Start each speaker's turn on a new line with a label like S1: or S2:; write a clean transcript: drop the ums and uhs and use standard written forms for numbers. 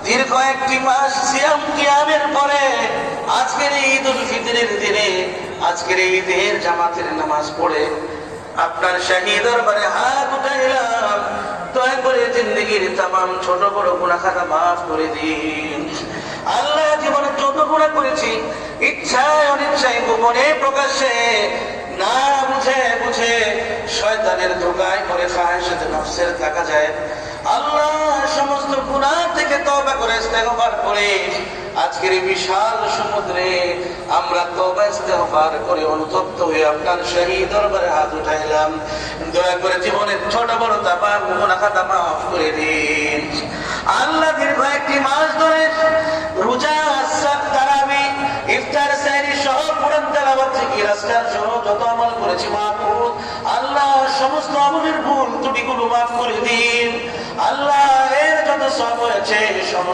S1: দীর্ঘ একটি মাস সিয়াম কিয়ামের পরে আজকের এই ঈদুল ফিতরের দিনে, আজকের এই ঈদের জামাতের নামাজ পড়ে আপনার শাহী দরবারে হাত উঠাইলাম, দয়া করে জিন্দেগির তামাম ছোট বড় গুনাহ খাতা মাফ করে দিন। আল্লাহ, জীবনে যত গুনাহ করেছি, ইচ্ছায় অনিচ্ছায়, গোপনে প্রকাশ্যে, না বুঝে বুঝে, শয়তানের ধোঁকায় পড়ে, খায়েশাতে নফসের থাকা যায়, আল্লাহ সমস্ত গুনাহ থেকে তওবা করে ইস্তেগফার করে আজকের এই বিশাল সমুদ্রে আমরা তওবা ইস্তেগফার করে অনুতপ্ত হয়ে আপনার শাহী দরবারে হাত উঠাইলাম। দয়া করে জীবনের ছোট বড় তামাম গুনাহ খাতা মাফ করে দিন। আল্লাহ, দীর্ঘ একটি মাস ধরে রোজা, তারাবি, ইফতার, সেহরি সহ কোরআন তেলাওয়াত, জিকির, আজকার সহ যত আমল করেছি মাহফুজ, আল্লাহ সমস্ত আমলের ভুল ত্রুটিগুলো মাফ করে দিন। আল্লাহ, এর যত সওয়াব হয়েছে